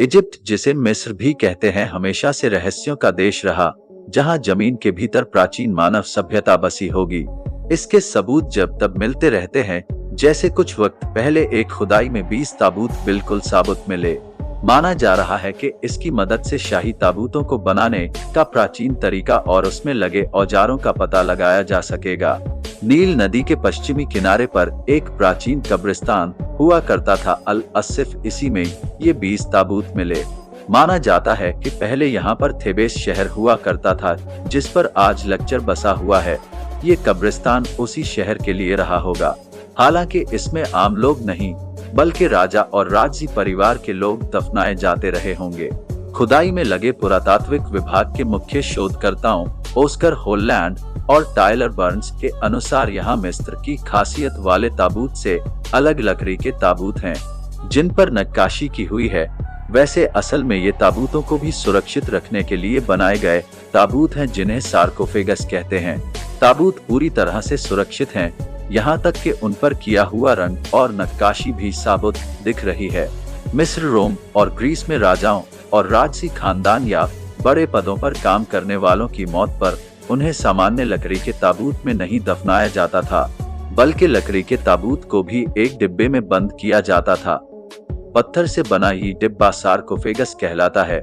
Egypt, जिसे मिस्र भी कहते हैं, हमेशा से रहस्यों का देश रहा, जहां जमीन के भीतर प्राचीन मानव सभ्यता बसी होगी। इसके सबूत जब तब मिलते रहते हैं, जैसे कुछ वक्त पहले एक खुदाई में 20 ताबूत बिल्कुल साबुत मिले। माना जा रहा है कि इसकी मदद से शाही ताबूतों को बनाने का प्राचीन तरीका और उसमें लगे औजारों का पता लगाया जा सकेगा। नील नदी के पश्चिमी किनारे पर एक प्राचीन कब्रिस्तान हुआ करता था, अल असिफ, इसी में ये 20 ताबूत मिले। माना जाता है कि पहले यहाँ पर थेबेस शहर हुआ करता था, जिस पर आज लक्चर बसा हुआ है। ये कब्रिस्तान उसी शहर के लिए रहा होगा। हालांकि इसमें आम लोग नहीं, बल्कि राजा और राजसी परिवार के लोग दफनाए जाते रहे होंगे। खुदाई में लगे पुरातात्विक विभाग के मुख्य शोधकर्ताओं ऑस्कर होलैंड और टायलर बर्न्स के अनुसार यहाँ मिस्र की खासियत वाले ताबूत से अलग लकड़ी के ताबूत हैं, जिन पर नक्काशी की हुई है। वैसे असल में ये ताबूतों को भी सुरक्षित रखने के लिए बनाए गए ताबूत हैं, जिन्हें सार्कोफेगस कहते हैं। ताबूत पूरी तरह से सुरक्षित हैं, यहाँ तक कि उन पर किया हुआ रंग और नक्काशी भी साबुत दिख रही है। मिस्र, रोम और ग्रीस में राजाओं और राजसी खानदान या बड़े पदों पर काम करने वालों की मौत पर उन्हें सामान्य लकड़ी के ताबूत में नहीं दफनाया जाता था, बल्कि लकड़ी के ताबूत को भी एक डिब्बे में बंद किया जाता था। पत्थर से बना ये डिब्बा सार्कोफेगस कहलाता है।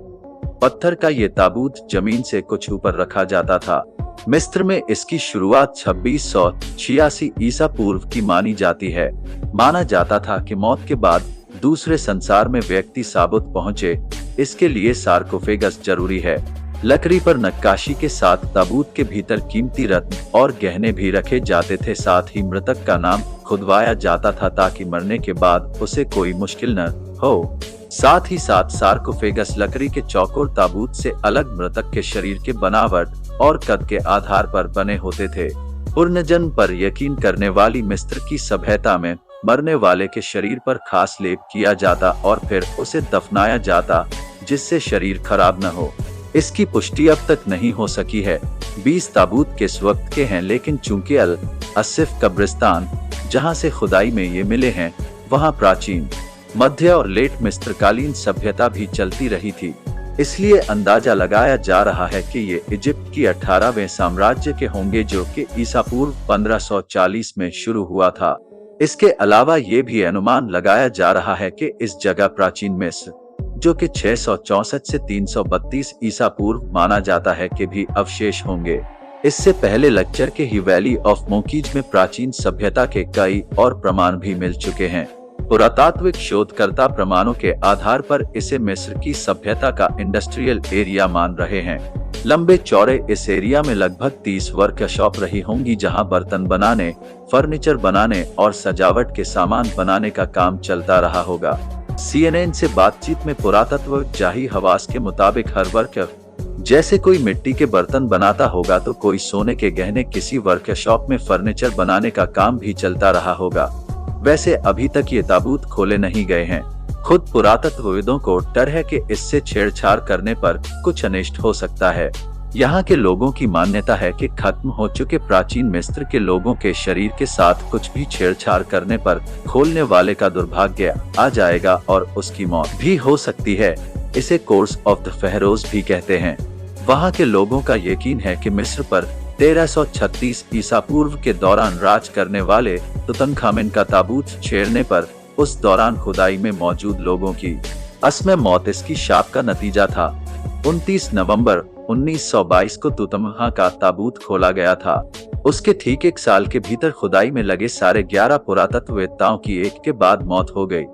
पत्थर का ये ताबूत जमीन से कुछ ऊपर रखा जाता था। मिस्र में इसकी शुरुआत 2686 ईसा पूर्व की मानी जाती है। माना जाता था कि मौत के बाद दूसरे संसार में व्यक्ति साबुत पहुंचे, इसके लिए सार्कोफेगस जरूरी है। लकड़ी पर नक्काशी के साथ ताबूत के भीतर कीमती रत्न और गहने भी रखे जाते थे। साथ ही मृतक का नाम खुदवाया जाता था, ताकि मरने के बाद उसे कोई मुश्किल न हो। साथ ही साथ सार्कोफेगस लकड़ी के चौकोर ताबूत से अलग मृतक के शरीर के बनावट और कद के आधार पर बने होते थे। पुनर्जन्म पर यकीन करने वाली मिस्र की सभ्यता में मरने वाले के शरीर पर खास लेप किया जाता और फिर उसे दफनाया जाता, जिससे शरीर खराब न हो। इसकी पुष्टि अब तक नहीं हो सकी है। 20 ताबूत किस वक्त के हैं, लेकिन चूंकि अल असिफ कब्रिस्तान जहां से खुदाई में ये मिले हैं, वहां प्राचीन, मध्य और लेट मिस्रकालीन सभ्यता भी चलती रही थी, इसलिए अंदाजा लगाया जा रहा है कि ये इजिप्ट की 18वें साम्राज्य के होंगे, जो कि ईसा पूर्व 1540 में शुरू हुआ था। इसके अलावा ये भी अनुमान लगाया जा रहा है कि इस जगह प्राचीन मिस्र, जो कि 664 से 332 ईसा पूर्व माना जाता है, के भी अवशेष होंगे। इससे पहले लेक्चर के ही वैली ऑफ मोकीज में प्राचीन सभ्यता के कई और प्रमाण भी मिल चुके हैं। पुरातात्विक शोधकर्ता प्रमाणों के आधार पर इसे मिस्र की सभ्यता का इंडस्ट्रियल एरिया मान रहे हैं। लंबे चौड़े इस एरिया में लगभग 30 वर्कशॉप रही होंगी, जहां बर्तन बनाने, फर्नीचर बनाने और सजावट के सामान बनाने का काम चलता रहा होगा। CNN से बातचीत में पुरातत्व जाही हवास के मुताबिक हर वर्कर, जैसे कोई मिट्टी के बर्तन बनाता होगा तो कोई सोने के गहने, किसी वर्कशॉप में फर्नीचर बनाने का काम भी चलता रहा होगा। वैसे अभी तक ये ताबूत खोले नहीं गए हैं। खुद पुरातत्वविदों को डर है कि इससे छेड़छाड़ करने पर कुछ अनिष्ट हो सकता है। यहाँ के लोगों की मान्यता है कि खत्म हो चुके प्राचीन मिस्र के लोगों के शरीर के साथ कुछ भी छेड़छाड़ करने पर खोलने वाले का दुर्भाग्य आ जाएगा और उसकी मौत भी हो सकती है। इसे कोर्स ऑफ द फेरोज भी कहते हैं। वहाँ के लोगों का यकीन है कि मिस्र पर 1336 ईसा पूर्व के दौरान राज करने वाले तुतनखामेन का ताबूत छेड़ने पर उस दौरान खुदाई में मौजूद लोगों की असमय मौत इसकी शाप का नतीजा था। 29 नवंबर 1922 को तुतनखामेन का ताबूत खोला गया था। उसके ठीक एक साल के भीतर खुदाई में लगे सारे 11 पुरातत्ववेत्ताओं की एक के बाद मौत हो गई।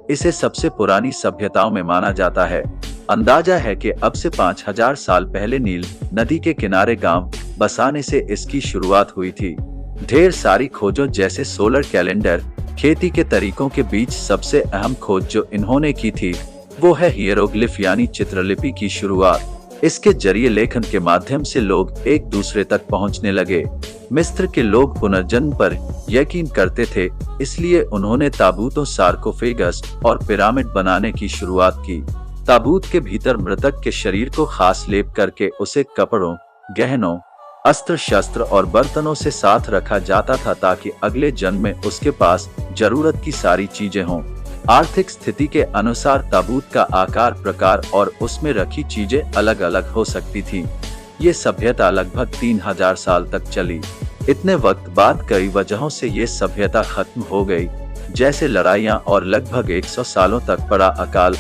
इसे सबसे पुरानी सभ्यताओं में माना जाता है। अंदाजा है कि अब से 5000 साल पहले नील नदी के किनारे गांव बसाने से इसकी शुरुआत हुई थी। ढेर सारी खोजों जैसे सोलर कैलेंडर, खेती के तरीकों के बीच सबसे अहम खोज जो इन्होंने की थी वो है हियरोग्लिफ यानी चित्रलिपि की शुरुआत। इसके जरिए लेखन के माध्यम से लोग एक दूसरे तक पहुंचने लगे। मिस्र के लोग पुनर्जन्म पर यकीन करते थे, इसलिए उन्होंने ताबूतों, सार्कोफेगस और पिरामिड बनाने की शुरुआत की। ताबूत के भीतर मृतक के शरीर को खास लेप करके उसे कपड़ों, गहनों, अस्त्र शस्त्र और बर्तनों से साथ रखा जाता था, ताकि अगले जन्म में उसके पास जरूरत की सारी चीजें हों। आर्थिक स्थिति के अनुसार ताबूत का आकार, प्रकार और उसमें रखी चीजें अलग अलग हो सकती थीं। ये सभ्यता लगभग 3000 साल तक चली। इतने वक्त बाद कई वजहों से ये सभ्यता खत्म हो गई, जैसे लड़ाइयाँ और लगभग 100 सालों तक पड़ा अकाल